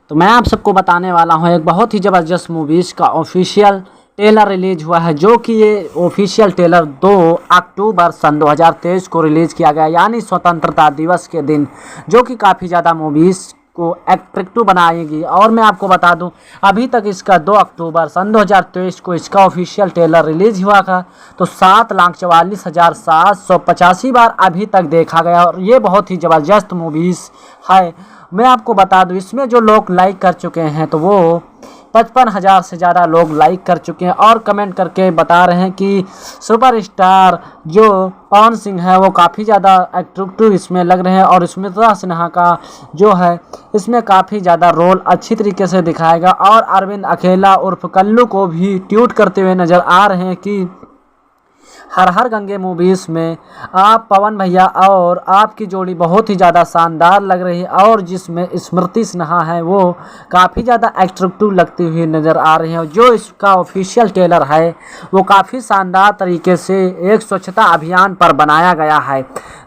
तो मैं आप सबको बताने वाला हूँ एक बहुत ही ज़बरदस्त मूवीज़ का ऑफिशियल ट्रेलर रिलीज हुआ है, जो कि ये ऑफिशियल ट्रेलर 2 अक्टूबर सन 2023 को रिलीज़ किया गया, यानी स्वतंत्रता दिवस के दिन, जो कि काफ़ी ज़्यादा मूवीज़ को एट्रैक्टिव बनाएगी। और मैं आपको बता दूं, अभी तक इसका 2 अक्टूबर सन 2023 को इसका ऑफिशियल ट्रेलर रिलीज हुआ था, तो 7,44,785 बार अभी तक देखा गया। और ये बहुत ही ज़बरदस्त मूवीज़ है। मैं आपको बता दूं, इसमें जो लोग लाइक कर चुके हैं तो वो 55,000 से ज़्यादा लोग लाइक कर चुके हैं और कमेंट करके बता रहे हैं कि सुपरस्टार जो पवन सिंह है वो काफ़ी ज़्यादा एट्रैक्टिव इसमें लग रहे हैं, और स्मिता सिन्हा का जो है इसमें काफ़ी ज़्यादा रोल अच्छी तरीके से दिखाएगा। और अरविंद अकेला उर्फ कल्लू को भी ट्वीट करते हुए नज़र आ रहे हैं कि हर हर गंगे मूवीज़ में आप पवन भैया और आपकी जोड़ी बहुत ही ज़्यादा शानदार लग रही है, और जिसमें स्मृति सिन्हा है वो काफ़ी ज़्यादा एट्रैक्टिव लगती हुई नज़र आ रही है। जो इसका ऑफिशियल ट्रेलर है वो काफ़ी शानदार तरीके से एक स्वच्छता अभियान पर बनाया गया है।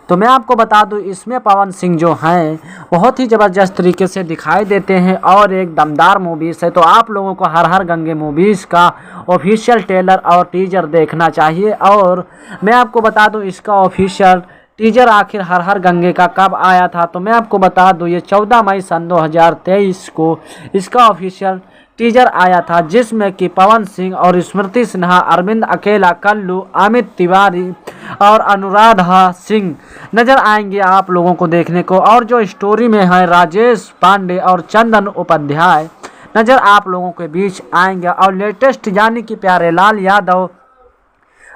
तो मैं आपको बता दूं, इसमें पवन सिंह जो हैं बहुत ही ज़बरदस्त तरीके से दिखाई देते हैं और एक दमदार मूवीज़ है। तो आप लोगों को हर हर गंगे मूवीज़ का ऑफिशियल ट्रेलर और टीजर देखना चाहिए। और मैं आपको बता दूं, इसका ऑफिशियल टीजर आखिर हर हर गंगे का कब आया था, तो मैं आपको बता दूं ये 14 मई सन 2023 को इसका ऑफिशियल टीजर आया था, जिसमें कि पवन सिंह और स्मृति सिन्हा, अरविंद अकेला, कल्लू, अमित तिवारी और अनुराधा सिंह नजर आएंगे आप लोगों को देखने को। और जो स्टोरी में है राजेश पांडे और चंदन उपाध्याय नजर आप लोगों के बीच आएंगे। और लेटेस्ट यानी कि प्यारेलाल यादव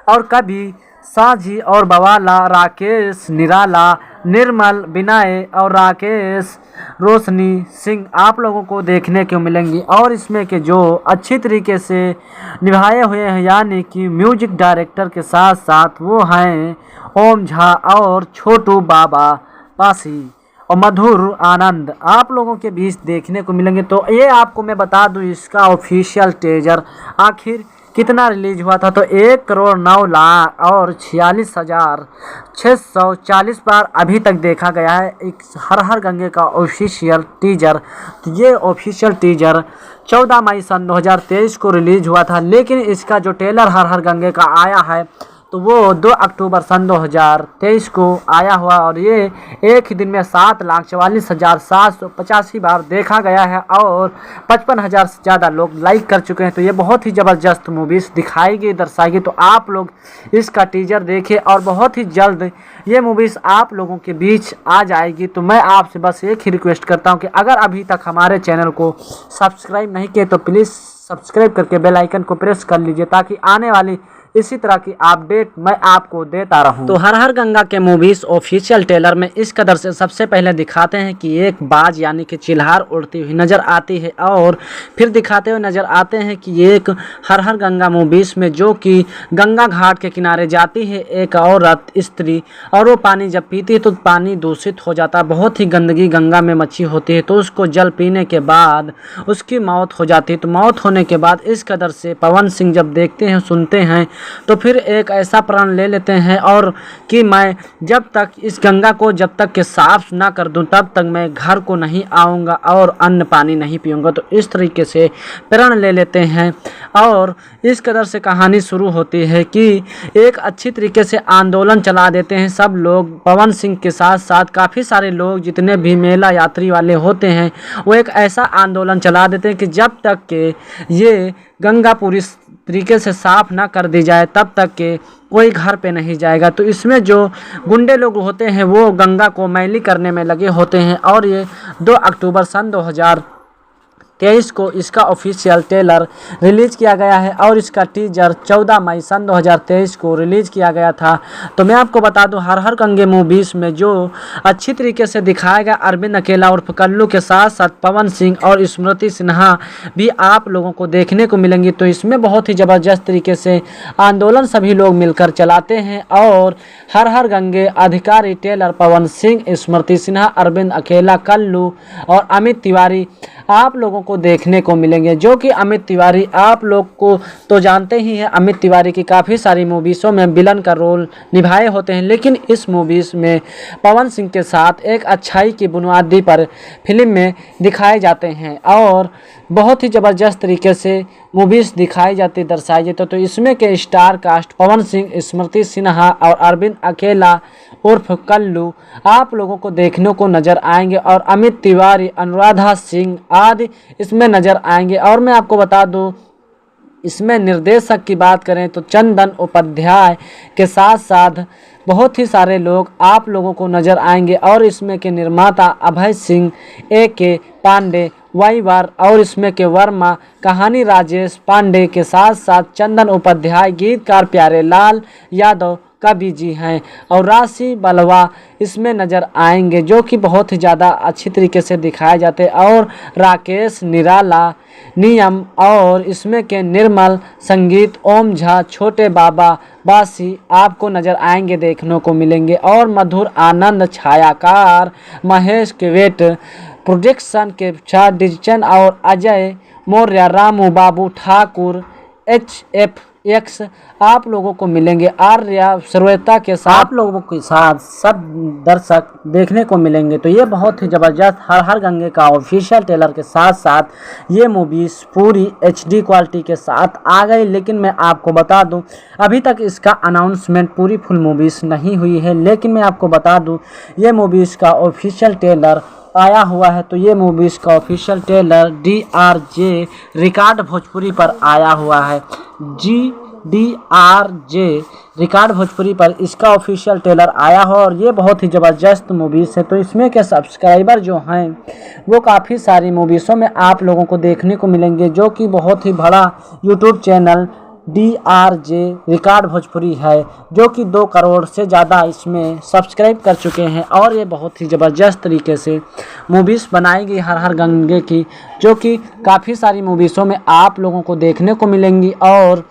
और कभी साझी और बवाला, राकेश निराला, निर्मल विनय और राकेश रोशनी सिंह आप लोगों को देखने को मिलेंगी। और इसमें के जो अच्छी तरीके से निभाए हुए हैं, यानी कि म्यूजिक डायरेक्टर के साथ साथ वो हैं ओम झा और छोटू बाबा पासी और मधुर आनंद आप लोगों के बीच देखने को मिलेंगे। तो ये आपको मैं बता दूं, इसका ऑफिशियल टीजर आखिर कितना रिलीज हुआ था, तो 1,09,46,640 बार अभी तक देखा गया है एक हर हर गंगे का ऑफिशियल टीजर। तो ये ऑफिशियल टीजर 14 मई सन 2023 को रिलीज हुआ था, लेकिन इसका जो ट्रेलर हर हर गंगे का आया है तो वो 2 अक्टूबर सन 2023 को आया हुआ, और ये एक ही दिन में 7,44,785 बार देखा गया है और 55,000 से ज़्यादा लोग लाइक कर चुके हैं। तो ये बहुत ही ज़बरदस्त मूवीज़ दिखाएगी, दर्शाएगी। तो आप लोग इसका टीजर देखें और बहुत ही जल्द ये मूवीज़ आप लोगों के बीच आ जाएगी। तो मैं आपसे बस एक ही रिक्वेस्ट करता हूँ कि अगर अभी तक हमारे चैनल को सब्सक्राइब नहीं किए तो प्लीज़ सब्सक्राइब करके बेल आइकन को प्रेस कर लीजिए, ताकि आने वाली इसी तरह की अपडेट मैं आपको देता रहूं। तो हर हर गंगा के मूवीज ऑफिशियल ट्रेलर में इस कदर से सबसे पहले दिखाते हैं कि एक बाज यानी कि चिल्हार उड़ती हुई नज़र आती है, और फिर दिखाते हुए नज़र आते हैं कि एक हर हर गंगा मूवीज में जो कि गंगा घाट के किनारे जाती है एक औरत स्त्री, और वो पानी जब पीती है तो पानी दूषित हो जाता है, बहुत ही गंदगी गंगा में मच्छी होती है, तो उसको जल पीने के बाद उसकी मौत हो जाती है। तो मौत होने के बाद इस कदर से पवन सिंह जब देखते हैं सुनते हैं तो फिर एक ऐसा प्रण ले लेते हैं और कि मैं जब तक इस गंगा को जब तक के साफ ना कर दूं तब तक मैं घर को नहीं आऊँगा और अन्न पानी नहीं पीऊँगा। तो इस तरीके से प्रण ले लेते हैं, और इस कदर से कहानी शुरू होती है कि एक अच्छी तरीके से आंदोलन चला देते हैं सब लोग, पवन सिंह के साथ साथ काफ़ी सारे लोग जितने भी मेला यात्री वाले होते हैं वो एक ऐसा आंदोलन चला देते हैं कि जब तक के ये गंगा पूरी तरीके से साफ ना कर दी जाए तब तक के कोई घर पे नहीं जाएगा। तो इसमें जो गुंडे लोग होते हैं वो गंगा को मैली करने में लगे होते हैं, और ये 2 अक्टूबर सन 2023 को इसका ऑफिशियल ट्रेलर रिलीज़ किया गया है, और इसका टीजर 14 मई सन 2023 को रिलीज़ किया गया था। तो मैं आपको बता दूं, हर हर गंगे मूवीज़ में जो अच्छी तरीके से दिखाया गया अरविंद अकेला उर्फ कल्लू के साथ साथ पवन सिंह और स्मृति सिन्हा भी आप लोगों को देखने को मिलेंगी। तो इसमें बहुत ही ज़बरदस्त तरीके से आंदोलन सभी लोग मिलकर चलाते हैं, और हर हर गंगे अधिकारी ट्रेलर पवन सिंह, स्मृति सिन्हा, अरविंद अकेला, कल्लू और अमित तिवारी आप लोगों को देखने को मिलेंगे, जो कि अमित तिवारी आप लोग को तो जानते ही हैं। अमित तिवारी की काफ़ी सारी मूवीज़ों में विलन का रोल निभाए होते हैं, लेकिन इस मूवीज़ में पवन सिंह के साथ एक अच्छाई की बुनियादी पर फिल्म में दिखाए जाते हैं और बहुत ही ज़बरदस्त तरीके से मूवीज़ दिखाई जाती दर्शाई जाती। तो इसमें के स्टार कास्ट पवन सिंह, स्मृति सिन्हा और अरविंद अकेला उर्फ कल्लू आप लोगों को देखने को नज़र आएंगे और अमित तिवारी, अनुराधा सिंह आदि इसमें नज़र आएंगे। और मैं आपको बता दूं, इसमें निर्देशक की बात करें तो चंदन उपाध्याय के साथ साथ बहुत ही सारे लोग आप लोगों को नज़र आएंगे और इसमें के निर्माता अभय सिंह, A.K. पांडे, वाईवार और इसमें के वर्मा, कहानी राजेश पांडे के साथ साथ चंदन उपाध्याय, गीतकार प्यारे लाल यादव कवि जी हैं और राशि बलवा इसमें नज़र आएंगे, जो कि बहुत ही ज़्यादा अच्छी तरीके से दिखाए जाते हैं। और राकेश निराला, नियम और इसमें के निर्मल, संगीत ओम झा, छोटे बाबा बासी आपको नज़र आएंगे, देखने को मिलेंगे। और मधुर आनंद छायाकार, महेश केवेट प्रोडक्शन के साथ डिजिटल और अजय मौर्य, रामू बाबू ठाकुर, HFX आप लोगों को मिलेंगे। आर्या श्वेता के साथ आप लोगों के साथ सब दर्शक देखने को मिलेंगे। तो ये बहुत ही ज़बरदस्त हर हर गंगे का ऑफिशियल ट्रेलर के साथ साथ ये मूवीज़ पूरी HD क्वालिटी के साथ आ गई। लेकिन मैं आपको बता दूं, अभी तक इसका अनाउंसमेंट पूरी फुल मूवीज़ नहीं हुई है, लेकिन मैं आपको बता दूं ये मूवीज़ का ऑफिशियल ट्रेलर आया हुआ है। तो ये मूवीज़ का official trailer DRJ record Bhojpuri पर आया हुआ है। DRJ रिकॉर्ड भोजपुरी पर इसका ऑफिशियल ट्रेलर आया हो और ये बहुत ही ज़बरदस्त मूवीज़ है। तो इसमें के सब्सक्राइबर जो हैं वो काफ़ी सारी मूवीज़ों में आप लोगों को देखने को मिलेंगे, जो कि बहुत ही बड़ा YouTube channel DRJ record Bhojpuri है, जो कि 2 करोड़ से ज़्यादा इसमें सब्सक्राइब कर चुके हैं। और ये बहुत ही ज़बरदस्त तरीके से मूवीज़ बनाएगी हर हर गंगे की, जो कि काफ़ी सारी मूवीज़ों में आप लोगों को देखने को मिलेंगी और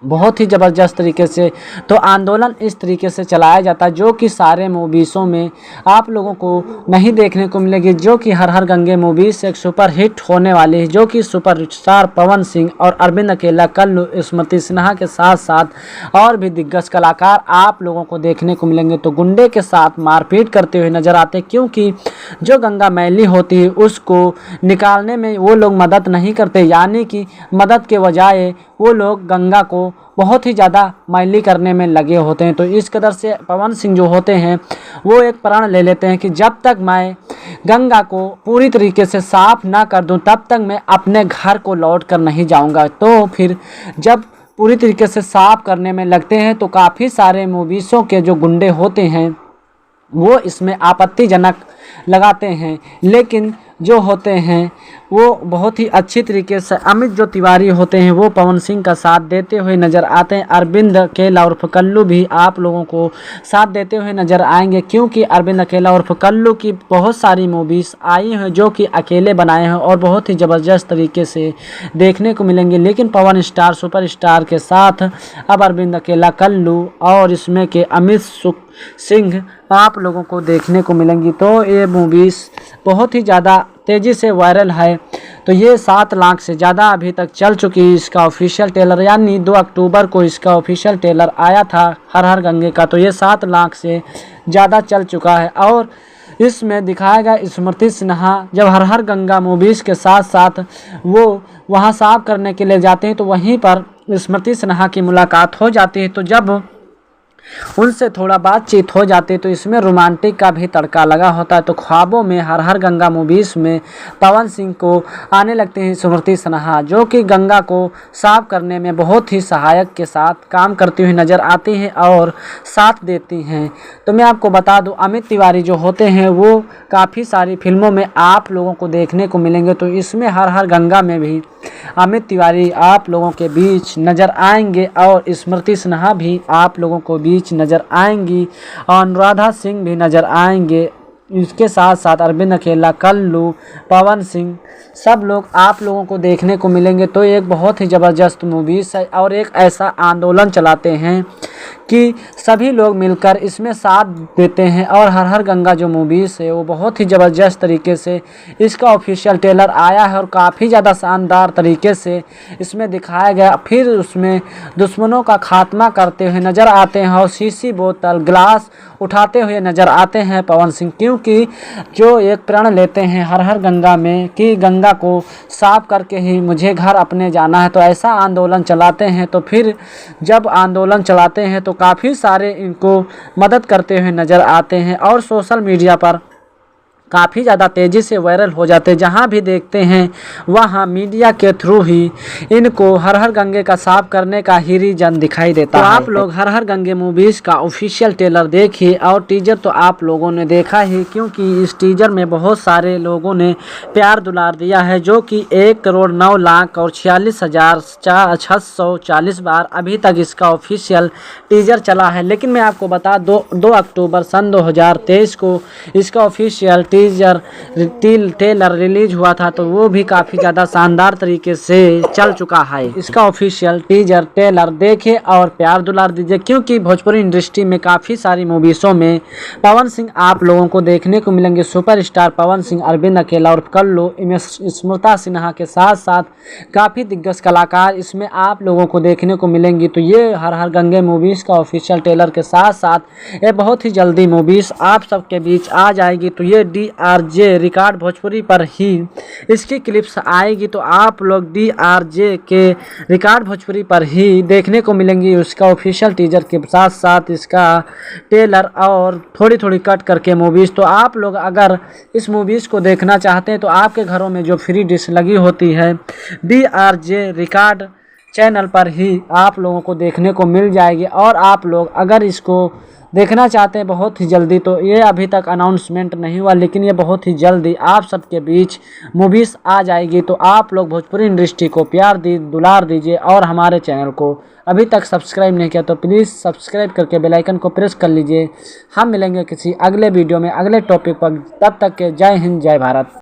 बहुत ही ज़बरदस्त तरीके से। तो आंदोलन इस तरीके से चलाया जाता है, जो कि सारे मूवीज़ों में आप लोगों को नहीं देखने को मिलेगी, जो कि हर हर गंगे मूवीज़ एक सुपर हिट होने वाली है, जो कि सुपर स्टार पवन सिंह और अरविंद अकेला, कल्लू, स्मृति सिन्हा के साथ साथ और भी दिग्गज कलाकार आप लोगों को देखने को मिलेंगे। तो गुंडे के साथ मारपीट करते हुए नजर आते, क्योंकि जो गंगा मैली होती है उसको निकालने में वो लोग मदद नहीं करते, यानी कि मदद के बजाय वो लोग गंगा को बहुत ही ज़्यादा मैली करने में लगे होते हैं। तो इस कदर से पवन सिंह जो होते हैं वो एक प्रण ले लेते हैं कि जब तक मैं गंगा को पूरी तरीके से साफ ना कर दूं तब तक मैं अपने घर को लौट कर नहीं जाऊंगा। तो फिर जब पूरी तरीके से साफ करने में लगते हैं तो काफ़ी सारे मूवीज़ों के जो गुंडे होते हैं वो इसमें आपत्तिजनक लगाते हैं, लेकिन जो होते हैं वो बहुत ही अच्छी तरीके से अमित जो तिवारी होते हैं वो पवन सिंह का साथ देते हुए नज़र आते हैं। अरविंद अकेला उर्फ कल्लू भी आप लोगों को साथ देते हुए नज़र आएंगे, क्योंकि अरविंद अकेला उर्फ कल्लू की बहुत सारी मूवीज़ आई हैं जो कि अकेले बनाए हैं और बहुत ही ज़बरदस्त तरीके से देखने को मिलेंगे। लेकिन पवन स्टार सुपर स्टार के साथ अब अरविंद अकेला, कल्लू और इसमें के अमित सिंह आप लोगों को देखने को मिलेंगी। तो ये मूवीज़ बहुत ही ज़्यादा तेज़ी से वायरल है। तो ये 7 लाख से ज़्यादा अभी तक चल चुकी है इसका ऑफिशियल ट्रेलर, यानी 2 अक्टूबर को इसका ऑफिशियल ट्रेलर आया था हर हर गंगे का। तो ये 7 लाख से ज़्यादा चल चुका है और इसमें दिखाया गया स्मृति सिन्हा जब हर हर गंगा मूवीज़ के साथ साथ वो वहाँ साफ करने के लिए जाते हैं तो वहीं पर स्मृति सिन्हा की मुलाकात हो जाती है। तो जब उनसे थोड़ा बातचीत हो जाती है तो इसमें रोमांटिक का भी तड़का लगा होता है। तो ख्वाबों में हर हर गंगा मूवीज़ में पवन सिंह को आने लगते हैं स्मृति सिन्हा, जो कि गंगा को साफ करने में बहुत ही सहायक के साथ काम करती हुई नज़र आती हैं और साथ देती हैं। तो मैं आपको बता दूं अमित तिवारी जो होते हैं वो काफ़ी सारी फिल्मों में आप लोगों को देखने को मिलेंगे। तो इसमें हर हर गंगा में भी अमित तिवारी आप लोगों के बीच नज़र आएंगे और स्मृति सिन्हा भी आप लोगों को बीच नज़र आएंगी और अनुराधा सिंह भी नज़र आएंगे। इसके साथ साथ अरविंद अकेला, कल्लू, पवन सिंह सब लोग आप लोगों को देखने को मिलेंगे। तो एक बहुत ही ज़बरदस्त मूवीज़ है और एक ऐसा आंदोलन चलाते हैं कि सभी लोग मिलकर इसमें साथ देते हैं और हर हर गंगा जो मूवीज़ है वो बहुत ही ज़बरदस्त तरीके से इसका ऑफिशियल ट्रेलर आया है और काफ़ी ज़्यादा शानदार तरीके से इसमें दिखाया गया। फिर उसमें दुश्मनों का खात्मा करते हुए नज़र आते हैं और शीशी बोतल ग्लास उठाते हुए नज़र आते हैं पवन सिंह, क्योंकि जो एक प्रण लेते हैं हर हर गंगा में कि गंगा को साफ करके ही मुझे घर अपने जाना है, तो ऐसा आंदोलन चलाते हैं। तो फिर जब आंदोलन चलाते हैं तो काफ़ी सारे इनको मदद करते हुए नज़र आते हैं और सोशल मीडिया पर काफ़ी ज़्यादा तेज़ी से वायरल हो जाते हैं। जहाँ भी देखते हैं वहाँ मीडिया के थ्रू ही इनको हर हर गंगे का साफ करने का ही रीजन दिखाई देता है। तो आप लोग हर हर गंगे मूवीज़ का ऑफिशियल ट्रेलर देखिए और टीजर तो आप लोगों ने देखा ही, क्योंकि इस टीजर में बहुत सारे लोगों ने प्यार दुलार दिया है, जो कि 1,09,46,640 बार अभी तक इसका ऑफिशियल टीजर चला है। लेकिन मैं आपको बता 2 अक्टूबर सन 2023 को इसका ऑफिशियल ट्रेलर रिलीज हुआ था, तो वो भी काफ़ी ज़्यादा शानदार तरीके से चल चुका है। इसका ऑफिशियल टीजर ट्रेलर देखें और प्यार दुलार दीजिए, क्योंकि भोजपुरी इंडस्ट्री में काफ़ी सारी मूवीज़ों में पवन सिंह आप लोगों को देखने को मिलेंगे। सुपरस्टार पवन सिंह, अरविंद अकेला और कल्लू, स्मृता सिन्हा के साथ साथ काफ़ी दिग्गज कलाकार इसमें आप लोगों को देखने को मिलेंगी। तो ये हर हर गंगे मूवीज़ का ऑफिशियल ट्रेलर के साथ साथ ये बहुत ही जल्दी मूवीज़ आप सबके बीच आ जाएगी। तो ये DRJ रिकॉर्ड भोजपुरी पर ही इसकी क्लिप्स आएगी, तो आप लोग DRJ के रिकॉर्ड भोजपुरी पर ही देखने को मिलेंगी उसका ऑफिशियल टीजर के साथ साथ इसका ट्रेलर और थोड़ी थोड़ी कट करके मूवीज़। तो आप लोग अगर इस मूवीज़ को देखना चाहते हैं तो आपके घरों में जो फ्री डिश लगी होती है DRJ रिकॉर्ड चैनल पर ही आप लोगों को देखने को मिल जाएगी। और आप लोग अगर इसको देखना चाहते हैं बहुत ही जल्दी, तो ये अभी तक अनाउंसमेंट नहीं हुआ, लेकिन ये बहुत ही जल्दी आप सबके बीच मूवीज़ आ जाएगी। तो आप लोग भोजपुरी इंडस्ट्री को प्यार दुलार दीजिए और हमारे चैनल को अभी तक सब्सक्राइब नहीं किया तो प्लीज़ सब्सक्राइब करके बेल आइकन को प्रेस कर लीजिए। हम मिलेंगे किसी अगले वीडियो में अगले टॉपिक पर, तब तक के जय हिंद जय भारत।